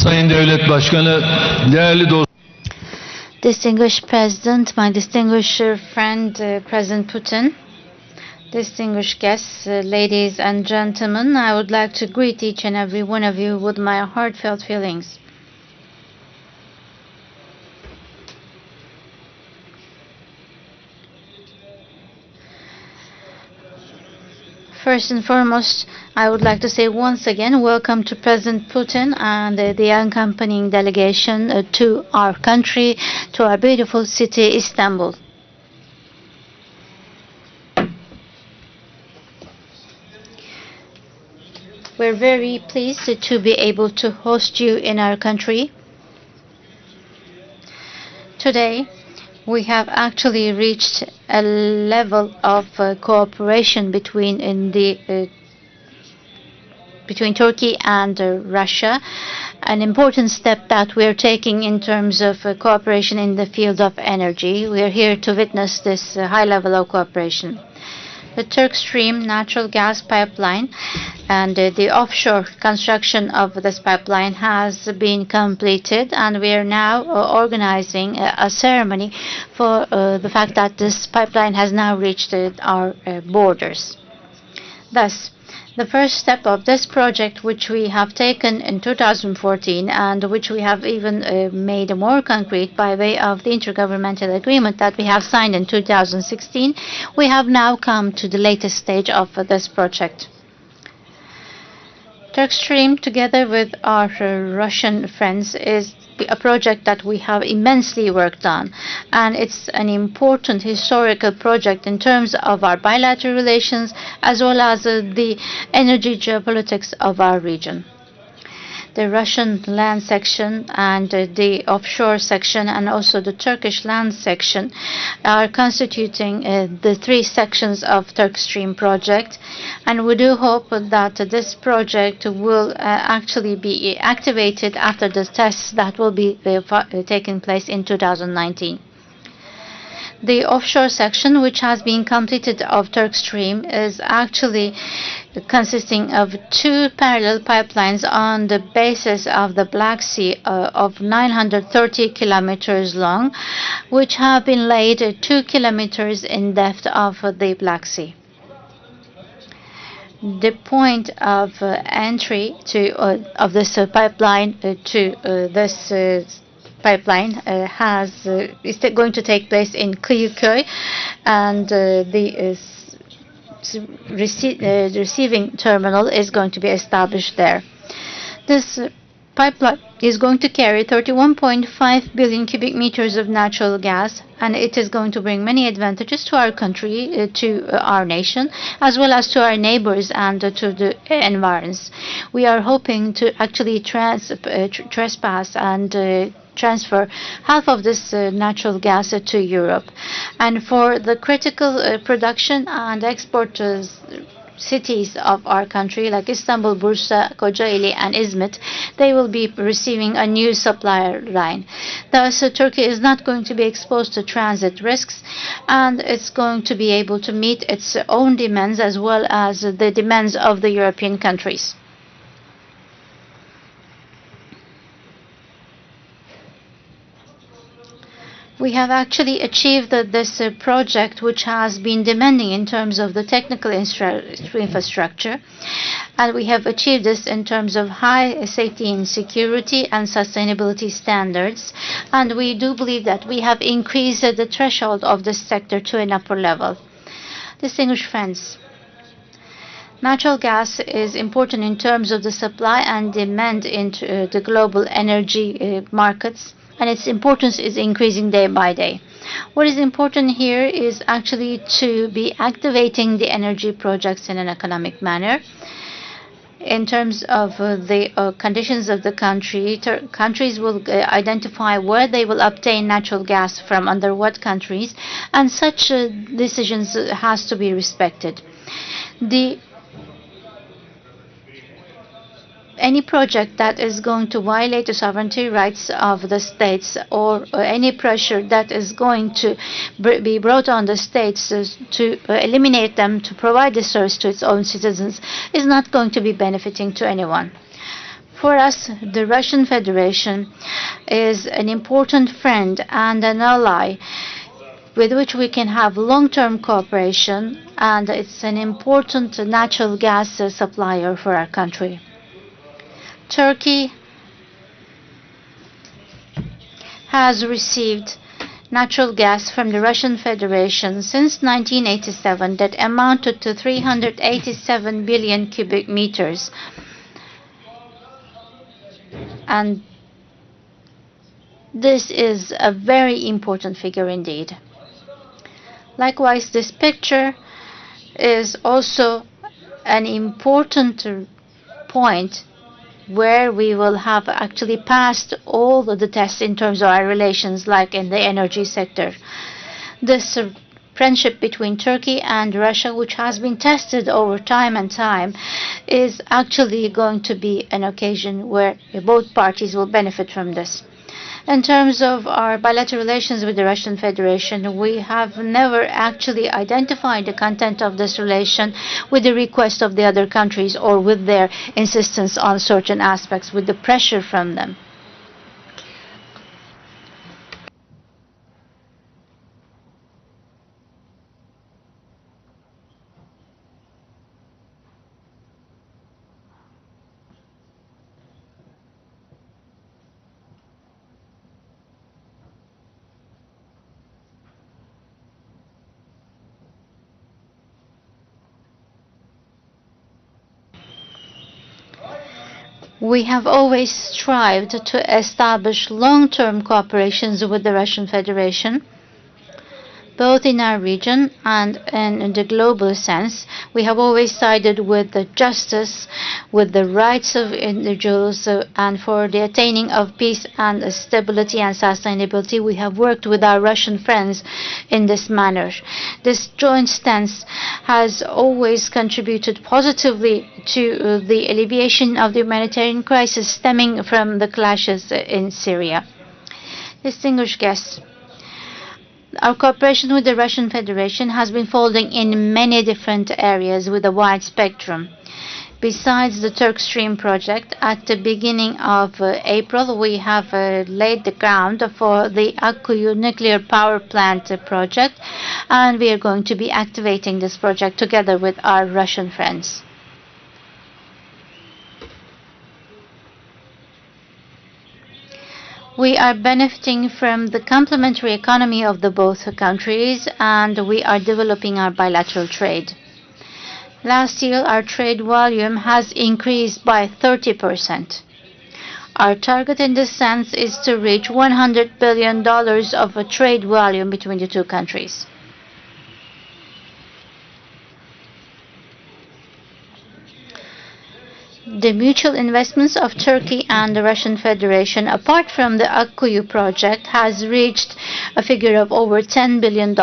Sayın Devlet Başkanı, değerli dostlar. Distinguished President, my distinguished friend, President Putin, distinguished guests, ladies and gentlemen, I would like to greet each and every one of you with my heartfelt feelings. First and foremost, I would like to say once again, welcome to President Putin and the accompanying delegation to our country, to our beautiful city, Istanbul. We're very pleased to be able to host you in our country. Today, we have actually reached a level of cooperation between Turkey and Russia, an important step that we are taking in terms of cooperation in the field of energy. We are here to witness this high level of cooperation. The TurkStream natural gas pipeline and the offshore construction of this pipeline has been completed, and we are now organizing a ceremony for the fact that this pipeline has now reached our borders. Thus, the first step of this project, which we have taken in 2014 and which we have even made more concrete by way of the intergovernmental agreement that we have signed in 2016, we have now come to the latest stage of this project. TurkStream, together with our Russian friends, is a project that we have immensely worked on, and it's an important historical project in terms of our bilateral relations as well as the energy geopolitics of our region. The Russian land section and the offshore section and also the Turkish land section are constituting the three sections of TurkStream project, and we do hope that this project will actually be activated after the tests that will be taking place in 2019. The offshore section, which has been completed of TurkStream, is actually consisting of two parallel pipelines on the basis of the Black Sea of 930 kilometers long, which have been laid 2 kilometers in depth of the Black Sea. The point of entry of this pipeline to this pipeline is going to take place in Kıyıköy, and the receiving terminal is going to be established there. This pipeline is going to carry 31.5 billion cubic meters of natural gas, and it is going to bring many advantages to our country, to our nation, as well as to our neighbors and to the environs. We are hoping to actually trespass and transfer half of this natural gas to Europe. And for the critical production and export cities of our country, like Istanbul, Bursa, Kocaeli, and Izmit, they will be receiving a new supplier line. Thus, Turkey is not going to be exposed to transit risks, and it's going to be able to meet its own demands as well as the demands of the European countries. We have actually achieved this project, which has been demanding in terms of the technical infrastructure, and we have achieved this in terms of high safety and security and sustainability standards, and we do believe that we have increased the threshold of this sector to an upper level. Distinguished friends, natural gas is important in terms of the supply and demand into the global energy markets, and its importance is increasing day by day. What is important here is actually to be activating the energy projects in an economic manner. In terms of the conditions of the country, countries will identify where they will obtain natural gas from, under what countries, and such decisions has to be respected. Any project that is going to violate the sovereignty rights of the states, or any pressure that is going to be brought on the states to eliminate them to provide the service to its own citizens, is not going to be benefiting to anyone. For us, the Russian Federation is an important friend and an ally with which we can have long-term cooperation, and it's an important natural gas supplier for our country. Turkey has received natural gas from the Russian Federation since 1987 that amounted to 387 billion cubic meters. And this is a very important figure indeed. Likewise, this picture is also an important point where we will have actually passed all of the tests in terms of our relations, like in the energy sector. This friendship between Turkey and Russia, which has been tested over time and time, is actually going to be an occasion where both parties will benefit from this. In terms of our bilateral relations with the Russian Federation, we have never actually identified the content of this relation with the request of the other countries or with their insistence on certain aspects, with the pressure from them. We have always strived to establish long-term cooperations with the Russian Federation, both in our region and in the global sense. We have always sided with the justice, with the rights of individuals, and for the attaining of peace and stability and sustainability. We have worked with our Russian friends in this manner. This joint stance has always contributed positively to the alleviation of the humanitarian crisis stemming from the clashes in Syria. Distinguished guests, our cooperation with the Russian Federation has been folding in many different areas with a wide spectrum. Besides the TurkStream project, at the beginning of April, we have laid the ground for the Akkuyu nuclear power plant project, and we are going to be activating this project together with our Russian friends. We are benefiting from the complementary economy of the both countries, and we are developing our bilateral trade. Last year, our trade volume has increased by 30%. Our target in this sense is to reach $100 billion of a trade volume between the two countries. The mutual investments of Turkey and the Russian Federation, apart from the Akkuyu project, has reached a figure of over $10 billion.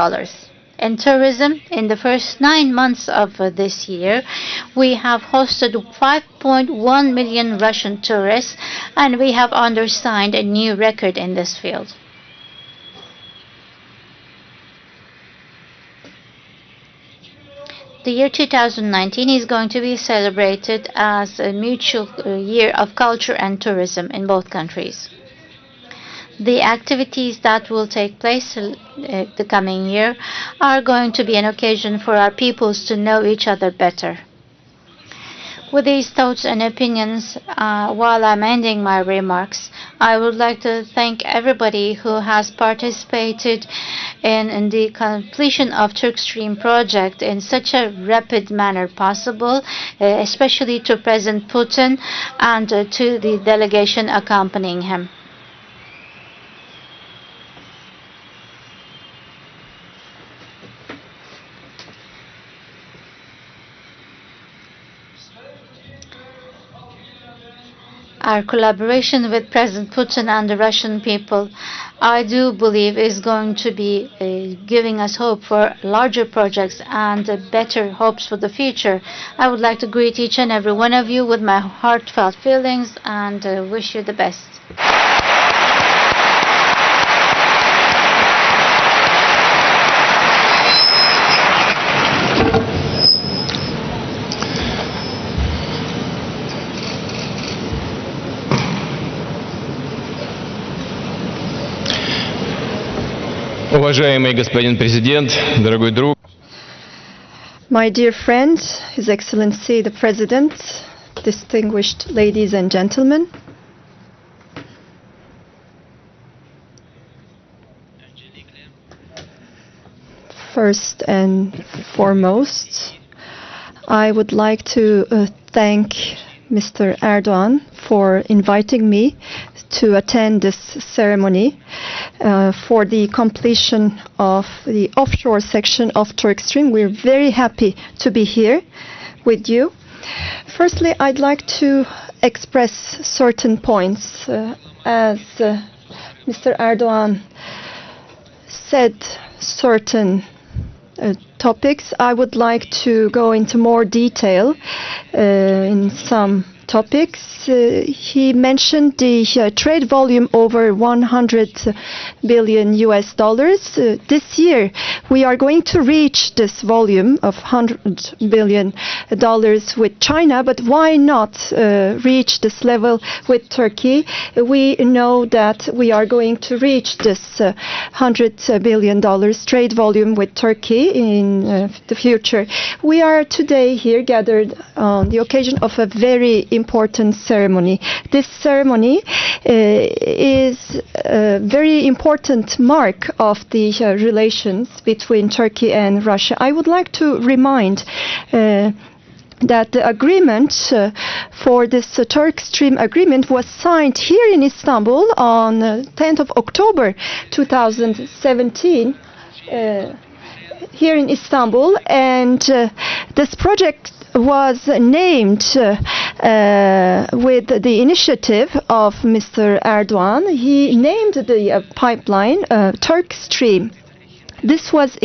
In tourism, in the first 9 months of this year, we have hosted 5.1 million Russian tourists, and we have undersigned a new record in this field. The year 2019 is going to be celebrated as a mutual year of culture and tourism in both countries. The activities that will take place the coming year are going to be an occasion for our peoples to know each other better. With these thoughts and opinions, while I'm ending my remarks, I would like to thank everybody who has participated in the completion of TurkStream project in such a rapid manner possible, especially to President Putin and to the delegation accompanying him. Our collaboration with President Putin and the Russian people, I do believe, is going to be giving us hope for larger projects and better hopes for the future. I would like to greet each and every one of you with my heartfelt feelings and wish you the best. Уважаемый господин президент, дорогой друг. My dear friend, His Excellency the President, distinguished ladies and gentlemen. First and foremost, I would like to thank Mr. Erdogan for inviting me to attend this ceremony for the completion of the offshore section of TurkStream. We're very happy to be here with you. Firstly, I'd like to express certain points. As Mr. Erdogan said certain topics, I would like to go into more detail in some topics. He mentioned the trade volume over 100 billion US dollars. This year we are going to reach this volume of 100 billion dollars with China, but why not reach this level with Turkey? We know that we are going to reach this 100 billion dollars trade volume with Turkey in the future. We are today here gathered on the occasion of a very important ceremony. This ceremony is a very important mark of the relations between Turkey and Russia. I would like to remind that the agreement for this TurkStream agreement was signed here in Istanbul on 10th of October 2017 here in Istanbul, and this project was named with the initiative of Mr. Erdogan. He named the pipeline TurkStream. This was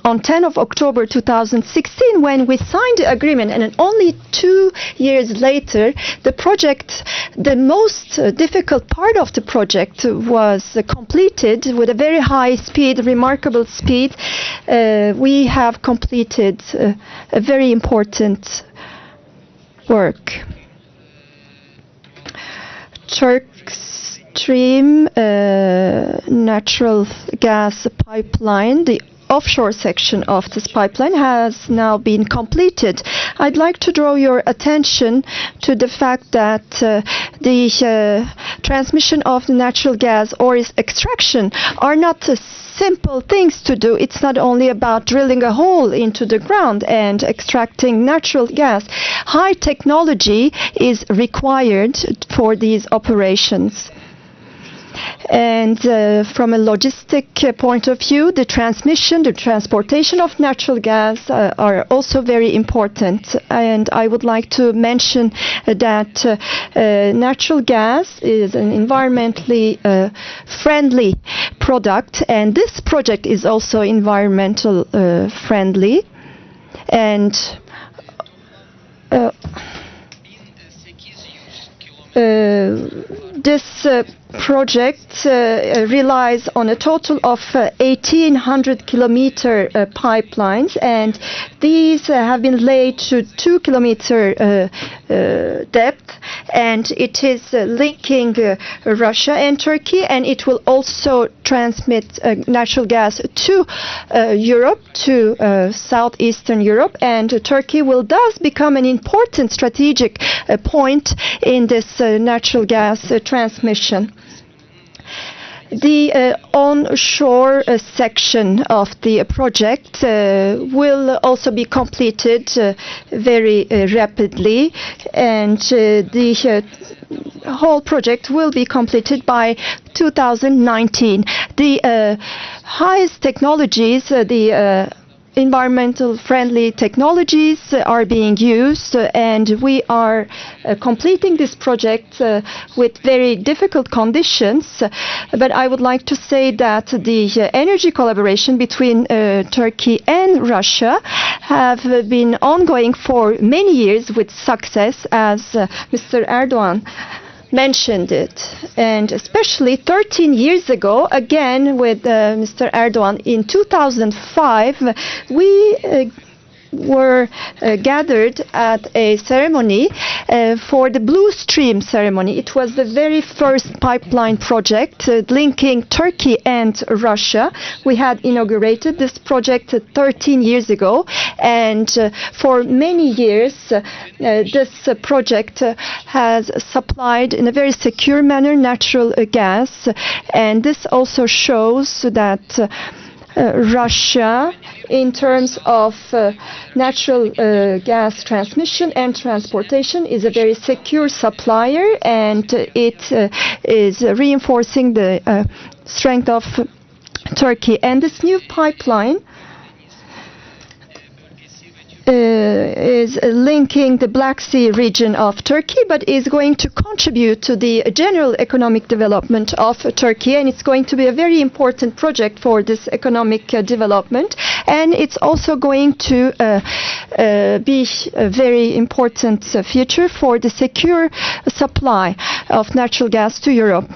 on 10th of October 2016 when we signed the agreement, and only 2 years later the project, the most difficult part of the project, was completed with a very high speed, remarkable speed. We have completed a very important work. TurkStream natural gas pipeline, the offshore section of this pipeline, has now been completed. I'd like to draw your attention to the fact that the transmission of the natural gas or its extraction are not simple things to do. It's not only about drilling a hole into the ground and extracting natural gas. High technology is required for these operations. And from a logistic point of view, the transmission, the transportation of natural gas are also very important. And I would like to mention that natural gas is an environmentally friendly product, and this project is also environmental friendly. And this project relies on a total of 1,800 kilometer pipelines, and these have been laid to 2 kilometer depth, and it is linking Russia and Turkey, and it will also transmit natural gas to Europe, to southeastern Europe, and Turkey will thus become an important strategic point in this natural gas transmission. The onshore section of the project will also be completed very rapidly, and the whole project will be completed by 2019. The highest technologies, the environmental friendly technologies are being used, and we are completing this project with very difficult conditions. But I would like to say that the energy collaboration between Turkey and Russia have been ongoing for many years with success, as Mr. Erdogan mentioned it, and especially 13 years ago, again with Mr. Erdogan in 2005, we were gathered at a ceremony for the Blue Stream ceremony. It was the very first pipeline project linking Turkey and Russia. We had inaugurated this project 13 years ago, and for many years this project has supplied in a very secure manner natural gas, and this also shows that Russia, in terms of natural gas transmission and transportation, is a very secure supplier, and it is reinforcing the strength of Turkey. And this new pipeline is linking the Black Sea region of Turkey, but is going to contribute to the general economic development of Turkey, and it's going to be a very important project for this economic development, and it's also going to be a very important future for the secure supply of natural gas to Europe.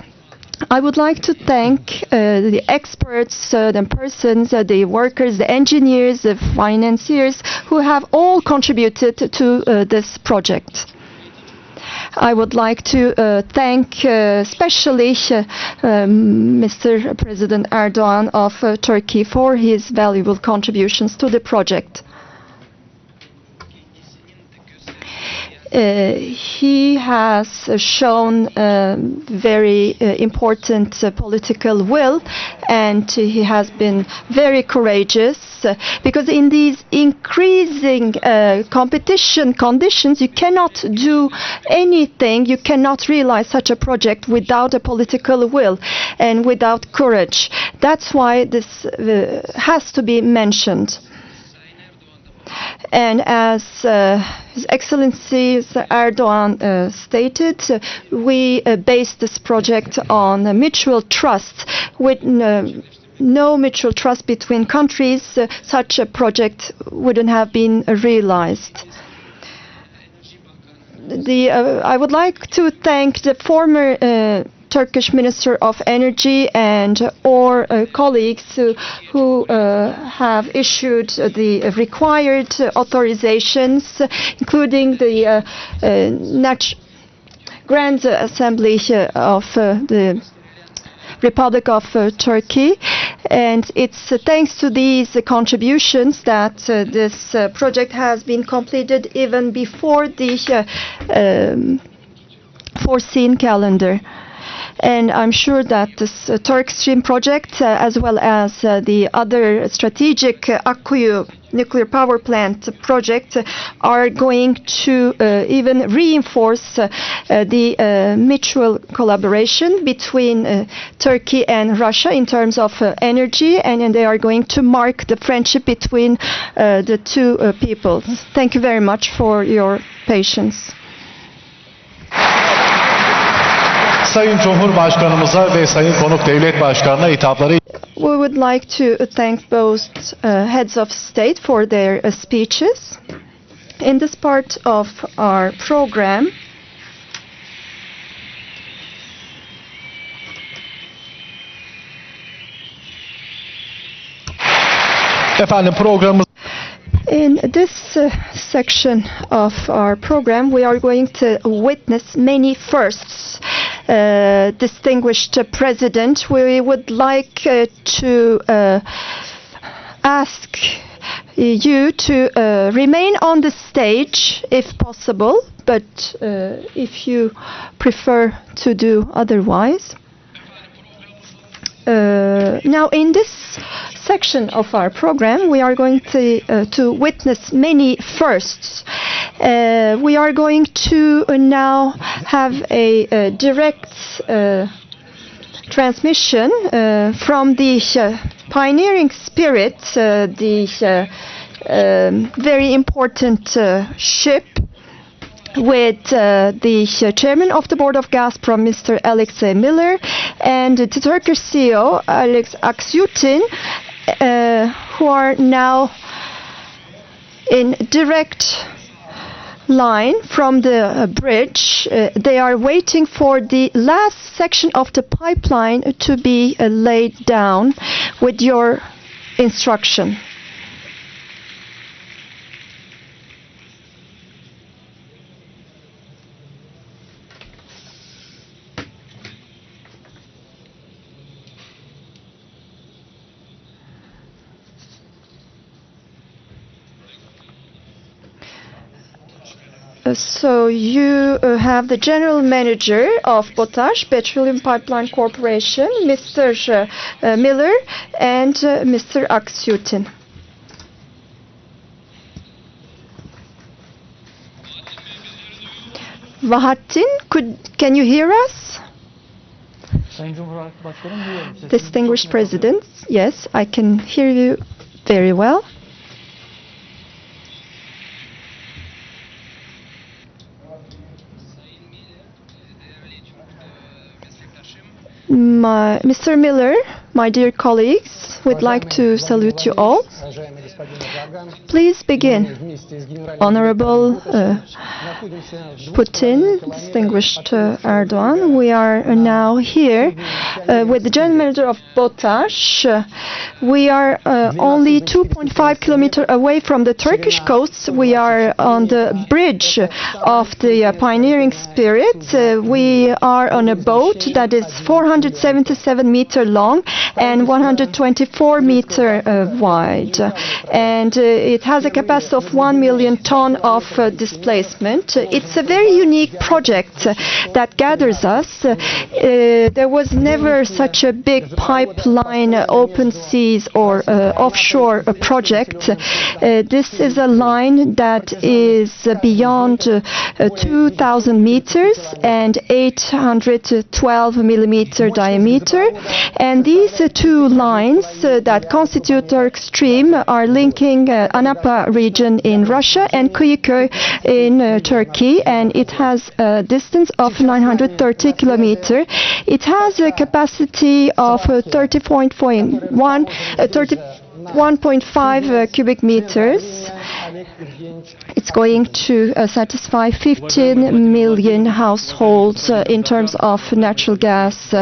I would like to thank the experts, the persons, the workers, the engineers, the financiers who have all contributed to this project. I would like to thank especially Mr. President Erdogan of Turkey for his valuable contributions to the project. He has shown very important political will, and he has been very courageous, because in these increasing competition conditions you cannot do anything, you cannot realize such a project without a political will and without courage. That's why this has to be mentioned. And as His Excellency Erdogan stated, we based this project on mutual trust. With no mutual trust between countries, such a project wouldn't have been realized. I would like to thank the former Turkish Minister of Energy and our colleagues who have issued the required authorizations, including the Grand Assembly of the Republic of Turkey. And it's thanks to these contributions that this project has been completed even before the foreseen calendar. And I'm sure that this TurkStream project, as well as the other strategic Akkuyu nuclear power plant project, are going to even reinforce the mutual collaboration between Turkey and Russia in terms of energy, and they are going to mark the friendship between the two peoples. Thank you very much for your patience. Sayın Cumhurbaşkanımıza ve Sayın Konuk Devlet Başkanı'na hitapları. We would like to thank both heads of state for their speeches. In this part of our program, Efendim programımız. in this section of our program, we are going to witness many firsts. Distinguished President, we would like to ask you to remain on the stage if possible, but if you prefer to do otherwise. Now, in this section of our program, we are going to witness many firsts. We are going to now have a direct transmission from the pioneering spirit, the very important ship with the chairman of the board of Gazprom, Mr. Alexey Miller, and the Turkish CEO, Alex Aksutun, who are now in direct line from the bridge. They are waiting for the last section of the pipeline to be laid down with your instruction. So you have the general manager of Potash Petroleum Pipeline Corporation, Mr. Miller, and Mr. Aksyutin. Vahattin, can you hear us? Distinguished President, yes, I can hear you very well. Mr. Miller, my dear colleagues, would like to salute you all. Please begin. Honorable Putin, distinguished Erdogan, we are now here with the general manager of Potash. We are only 2.5 kilometers away from the Turkish coast. We are on the bridge of the pioneering spirit. We are on a boat that is 477 meters long and 124 meters wide. And it has a capacity of 1 million tons of displacement. It's a very unique project that gathers us. There was never such a big pipeline, open seas or offshore project. This is a line that is beyond 2,000 meters and 812 millimeter diameter. And these two lines that constitute TurkStream are linking Anapa region in Russia and Kıyıköy in Turkey, and it has a distance of 930 kilometers. It has a capacity of 31.5 cubic meters. It's going to satisfy 15 million households in terms of natural gas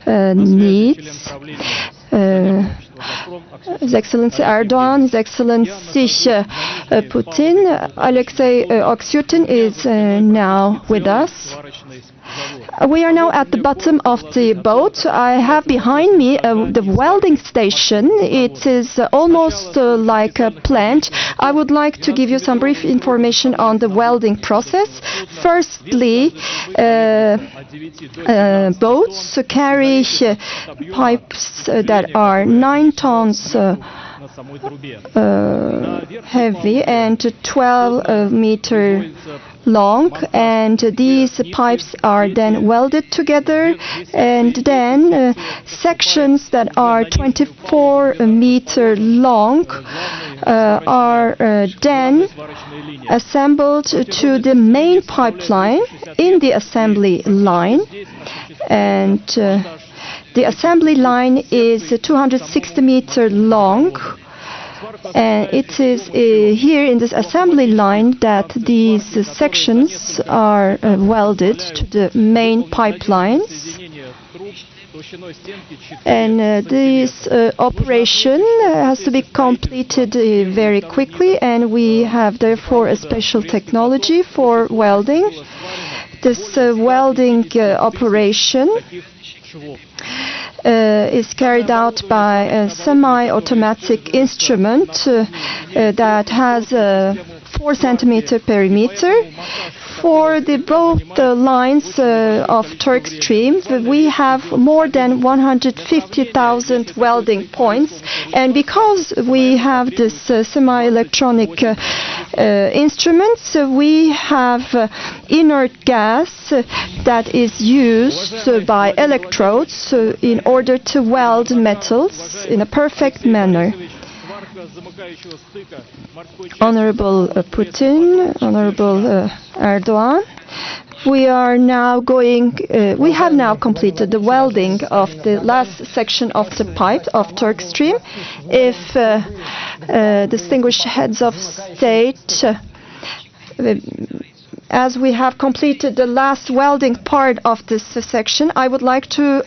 needs. His Excellency Erdogan, His Excellency Putin, Alexei Aksyutin is now with us. We are now at the bottom of the boat. I have behind me the welding station. It is almost like a plant. I would like to give you some brief information on the welding process. Firstly, boats carry pipes that are 9 tons heavy and 12 meters long, and these pipes are then welded together, and then sections that are 24 meters long are then assembled to the main pipeline in the assembly line. And the assembly line is 260 meters long. And it is here in this assembly line that these sections are welded to the main pipelines. And this operation has to be completed very quickly, and we have therefore a special technology for welding. This welding operation is carried out by a semi-automatic instrument that has a 4 centimeter perimeter. For both lines of TurkStream, we have more than 150,000 welding points, and because we have this semi-electronic instruments, we have inert gas that is used by electrodes in order to weld metals in a perfect manner. Honorable Putin, Honorable Erdogan, we have now completed the welding of the last section of the pipe of TurkStream. If distinguished heads of state, as we have completed the last welding part of this section, I would like to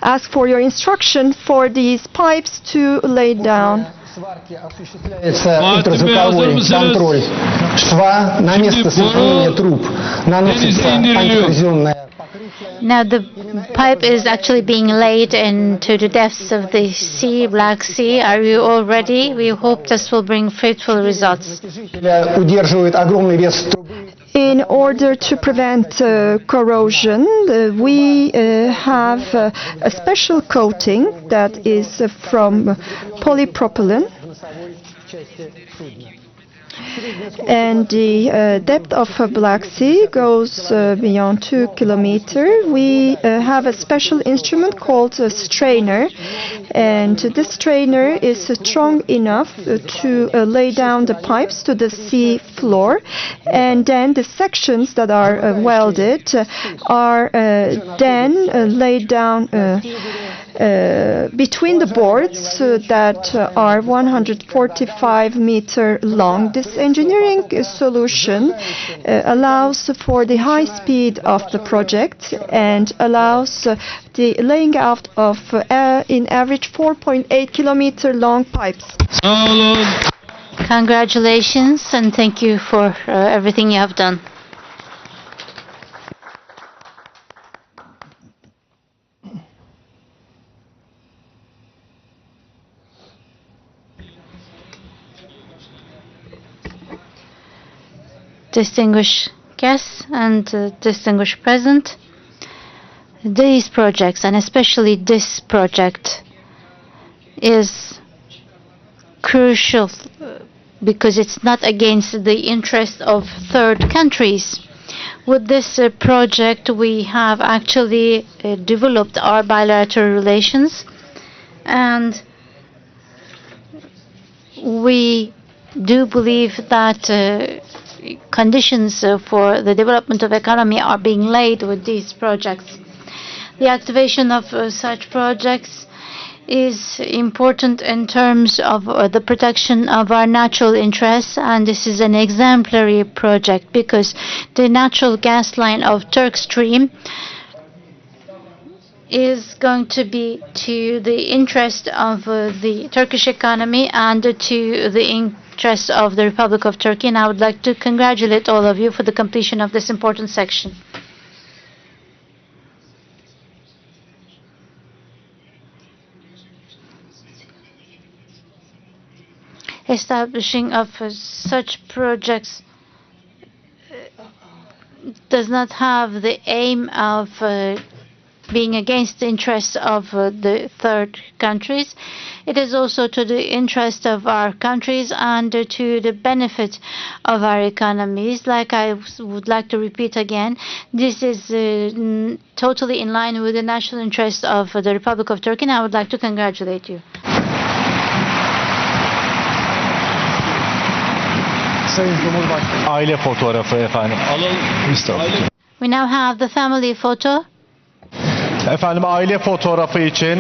ask for your instruction for these pipes to lay down. Осуществляется ультразвуковой контроль шва на место соединения труб. Наносится антикоррозионное покрытие. Now the pipe is actually being laid into the depths of the sea, Black Sea. Are you all ready? We hope this will bring fruitful results. Удерживает огромный вес трубы. In order to prevent corrosion, we have a special coating that is from polypropylene. And the depth of Black Sea goes beyond 2 kilometers. We have a special instrument called a strainer, and this strainer is strong enough to lay down the pipes to the sea floor, and then the sections that are welded are then laid down between the boards that are 145 meters long. This engineering solution allows for the high speed of the project and allows the laying out of in average 4.8 kilometer long pipes. Congratulations and thank you for everything you have done. Distinguished guests and distinguished present, these projects, and especially this project, is crucial because it's not against the interest of third countries. With this project, we have actually developed our bilateral relations, and we do believe that conditions for the development of economy are being laid with these projects. The activation of such projects is important in terms of the protection of our natural interests, and this is an exemplary project because the natural gas line of TurkStream is going to be to the interest of the Turkish economy and to the interest of the Republic of Turkey, and I would like to congratulate all of you for the completion of this important section. Establishing of such projects does not have the aim of being against the interests of the third countries. It is also to the interest of our countries and to the benefit of our economies. Like I would like to repeat again, this is totally in line with the national interest of the Republic of Turkey, and I would like to congratulate you. Sayın Cumhurbaşkanı, aile fotoğrafı efendim. We now have the family photo. Efendim aile fotoğrafı için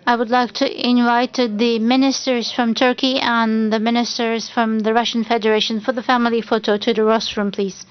I would like to invite the ministers from Turkey and the ministers from the Russian Federation for the family photo to the rostrum, please.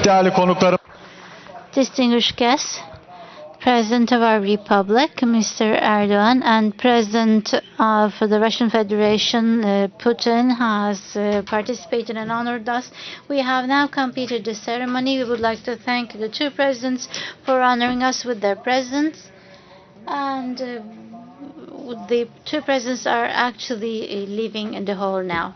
değerli konuklarım. Distinguished guests, President of our Republic, Mr. Erdogan, and President of the Russian Federation, Putin, has participated and honored us. We have now completed the ceremony. We would like to thank the two presidents for honoring us with their presence. And the two presidents are actually leaving the hall now.